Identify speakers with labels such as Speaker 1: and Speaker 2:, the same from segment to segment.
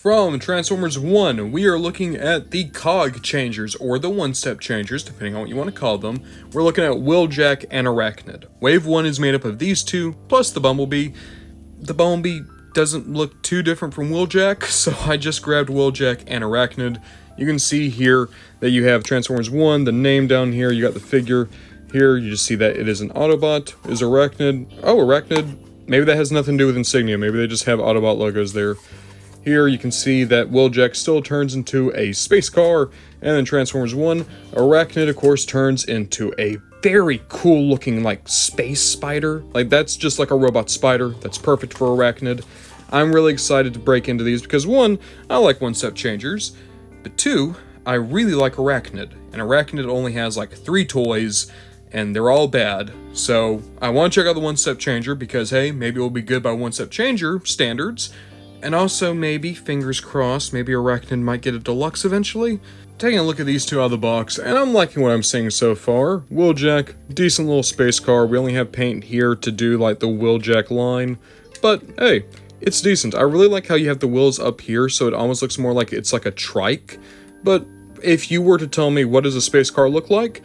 Speaker 1: From Transformers 1, we are looking at the cog changers, or the one-step changers, depending on what you want to call them. We're looking at Wheeljack and Airachnid. Wave 1 is made up of these two, plus the Bumblebee. The Bumblebee doesn't look too different from Wheeljack, so I just grabbed Wheeljack and Airachnid. You can see here that you have Transformers 1, the name down here, you got the figure. Here, you just see that it is an Autobot. Is Airachnid? Oh, Airachnid. Maybe that has nothing to do with Insignia. Maybe they just have Autobot logos there. Here you can see that Wheeljack still turns into a space car, and then Transformers 1, Airachnid of course turns into a very cool looking like space spider. Like that's just like a robot spider. That's perfect for Airachnid. I'm really excited to break into these because 1, I like one-step changers, but 2, I really like Airachnid, and Airachnid only has like 3 toys, and they're all bad. So I want to check out the one-step changer because hey, maybe it will be good by one-step changer standards. And also, maybe, fingers crossed, maybe Airachnid might get a deluxe eventually. Taking a look at these two out of the box, and I'm liking what I'm seeing so far. Wheeljack, decent little space car. We only have paint here to do like the Wheeljack line. But hey, it's decent. I really like how you have the wheels up here, so it almost looks more like it's like a trike. But if you were to tell me what does a space car look like,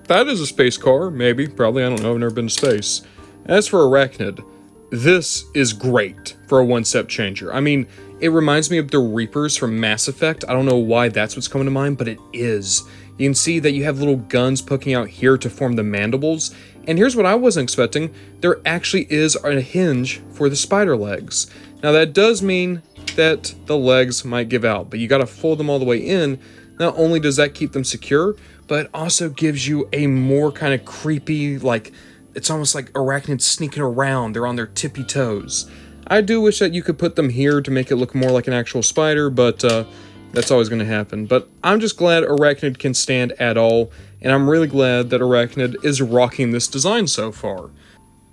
Speaker 1: that is a space car, maybe, probably, I don't know, I've never been to space. As for Airachnid, this is great for a one-step changer. I mean, it reminds me of the Reapers from Mass Effect. I don't know why that's what's coming to mind, but it is. You can see that you have little guns poking out here to form the mandibles. And here's what I wasn't expecting. There actually is a hinge for the spider legs. Now that does mean that the legs might give out, but you gotta fold them all the way in. Not only does that keep them secure, but it also gives you a more kind of creepy, like, it's almost like Airachnid sneaking around. They're on their tippy toes. I do wish that you could put them here to make it look more like an actual spider, but that's always going to happen. But I'm just glad Airachnid can stand at all, and I'm really glad that Airachnid is rocking this design so far.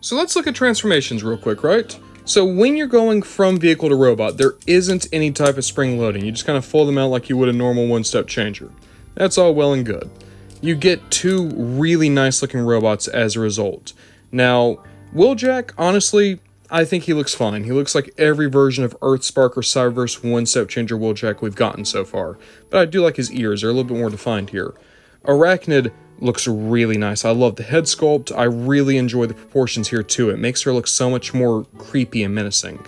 Speaker 1: So let's look at transformations real quick, right? So when you're going from vehicle to robot, there isn't any type of spring loading. You just kind of fold them out like you would a normal one-step changer. That's all well and good. You get 2 really nice looking robots as a result. Now, Wheeljack, honestly, I think he looks fine. He looks like every version of Earthspark or Cyberverse one-step changer Wheeljack we've gotten so far. But I do like his ears, they're a little bit more defined here. Airachnid looks really nice. I love the head sculpt. I really enjoy the proportions here too. It makes her look so much more creepy and menacing.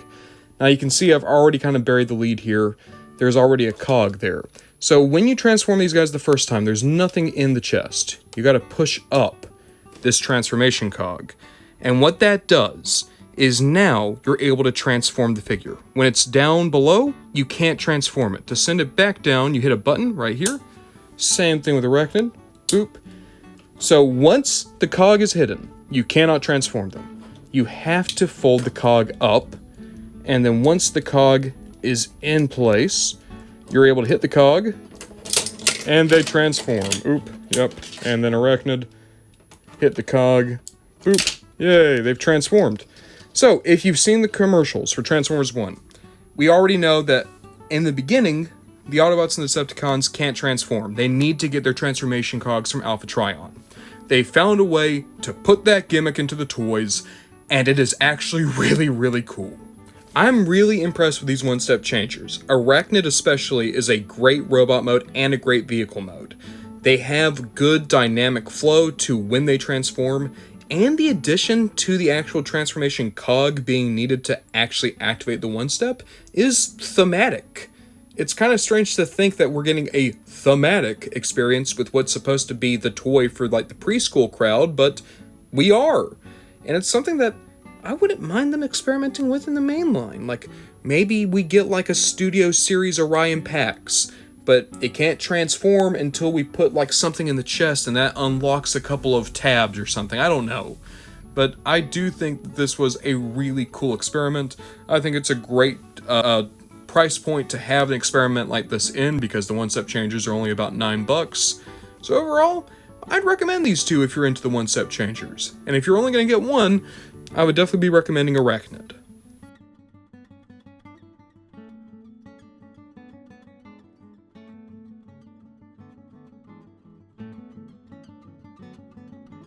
Speaker 1: Now you can see I've already kind of buried the lead here. There's already a cog there. So when you transform these guys the first time, there's nothing in the chest. You gotta push up this transformation cog. And what that does is now you're able to transform the figure. When it's down below, you can't transform it. To send it back down, you hit a button right here. Same thing with Airachnid. Boop. So once the cog is hidden, you cannot transform them. You have to fold the cog up, and then once the cog is in place, you're able to hit the cog, and they transform. Oop, yep. And then Airachnid, hit the cog, boop, yay, they've transformed. So, if you've seen the commercials for Transformers 1, we already know that in the beginning, the Autobots and the Decepticons can't transform. They need to get their transformation cogs from Alpha Trion. They found a way to put that gimmick into the toys, and it is actually really, really cool. I'm really impressed with these one-step changers. Airachnid especially is a great robot mode and a great vehicle mode. They have good dynamic flow to when they transform, and the addition to the actual transformation cog being needed to actually activate the one-step is thematic. It's kind of strange to think that we're getting a thematic experience with what's supposed to be the toy for like the preschool crowd, but we are. And it's something that I wouldn't mind them experimenting with in the main line. Like, maybe we get like a Studio Series Orion Pax, but it can't transform until we put like something in the chest and that unlocks a couple of tabs or something. I don't know. But I do think that this was a really cool experiment. I think it's a great price point to have an experiment like this in because the one-step changers are only about $9. So overall, I'd recommend these two if you're into the one-step changers. And if you're only going to get one, I would definitely be recommending Airachnid.